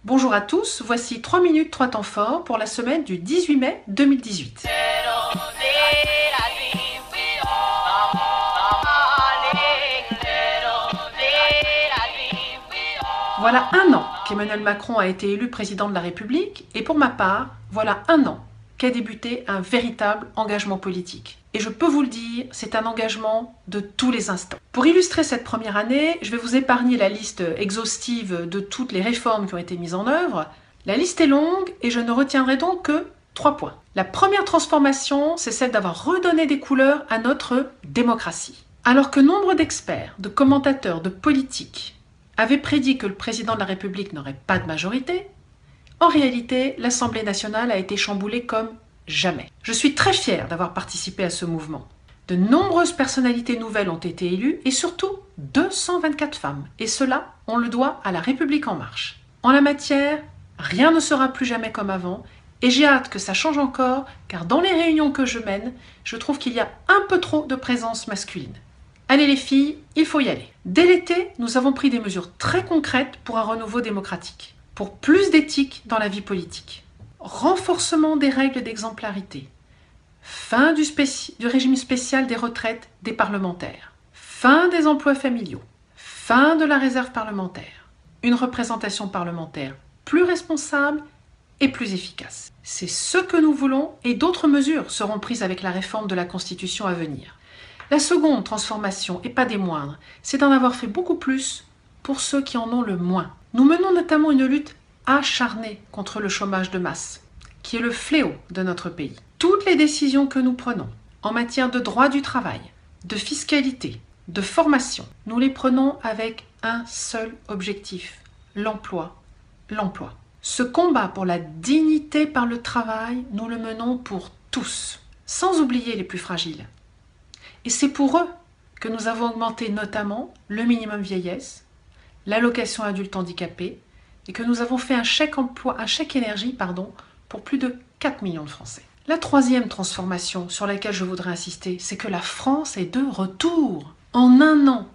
Bonjour à tous, voici 3 minutes 3 temps forts pour la semaine du 18 mai 2018. Voilà un an qu'Emmanuel Macron a été élu président de la République et pour ma part, voilà un an qu'a débuté un véritable engagement politique. Et je peux vous le dire, c'est un engagement de tous les instants. Pour illustrer cette première année, je vais vous épargner la liste exhaustive de toutes les réformes qui ont été mises en œuvre. La liste est longue et je ne retiendrai donc que 3 points. La première transformation, c'est celle d'avoir redonné des couleurs à notre démocratie. Alors que nombre d'experts, de commentateurs, de politiques avaient prédit que le président de la République n'aurait pas de majorité, en réalité, l'Assemblée nationale a été chamboulée comme jamais. Je suis très fière d'avoir participé à ce mouvement. De nombreuses personnalités nouvelles ont été élues et surtout 224 femmes. Et cela, on le doit à la République en marche. En la matière, rien ne sera plus jamais comme avant et j'ai hâte que ça change encore car dans les réunions que je mène, je trouve qu'il y a un peu trop de présence masculine. Allez les filles, il faut y aller. Dès l'été, nous avons pris des mesures très concrètes pour un renouveau démocratique, pour plus d'éthique dans la vie politique, renforcement des règles d'exemplarité, fin du régime spécial des retraites des parlementaires, fin des emplois familiaux, fin de la réserve parlementaire, une représentation parlementaire plus responsable et plus efficace. C'est ce que nous voulons et d'autres mesures seront prises avec la réforme de la Constitution à venir. La seconde transformation, et pas des moindres, c'est d'en avoir fait beaucoup plus pour ceux qui en ont le moins. Nous menons notamment une lutte acharnée contre le chômage de masse, qui est le fléau de notre pays. Toutes les décisions que nous prenons en matière de droit du travail, de fiscalité, de formation, nous les prenons avec un seul objectif, l'emploi, l'emploi. Ce combat pour la dignité par le travail, nous le menons pour tous, sans oublier les plus fragiles. Et c'est pour eux que nous avons augmenté notamment le minimum vieillesse, l'allocation adulte handicapé et que nous avons fait un chèque énergie pour plus de 4 millions de Français. La troisième transformation sur laquelle je voudrais insister, c'est que la France est de retour. En un an,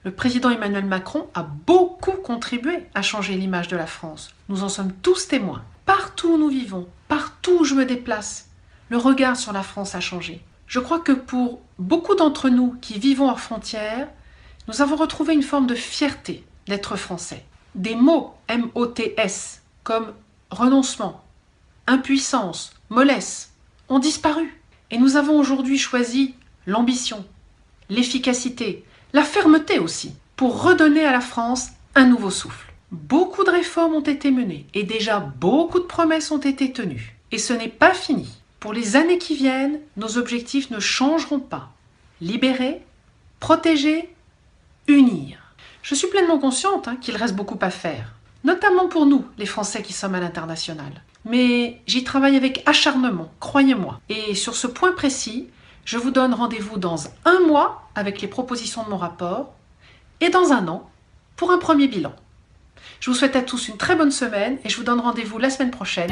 le président Emmanuel Macron a beaucoup contribué à changer l'image de la France. Nous en sommes tous témoins. Partout où nous vivons, partout où je me déplace, le regard sur la France a changé. Je crois que pour beaucoup d'entre nous qui vivons hors frontières, nous avons retrouvé une forme de fierté d'être français. Des mots M-O-T-S comme renoncement, impuissance, mollesse ont disparu. Et nous avons aujourd'hui choisi l'ambition, l'efficacité, la fermeté aussi, pour redonner à la France un nouveau souffle. Beaucoup de réformes ont été menées et déjà beaucoup de promesses ont été tenues. Et ce n'est pas fini. Pour les années qui viennent, nos objectifs ne changeront pas. Libérer, protéger, unir. Je suis pleinement consciente qu'il reste beaucoup à faire, notamment pour nous, les Français qui sommes à l'international. Mais j'y travaille avec acharnement, croyez-moi. Et sur ce point précis, je vous donne rendez-vous dans un mois avec les propositions de mon rapport et dans un an pour un premier bilan. Je vous souhaite à tous une très bonne semaine et je vous donne rendez-vous la semaine prochaine.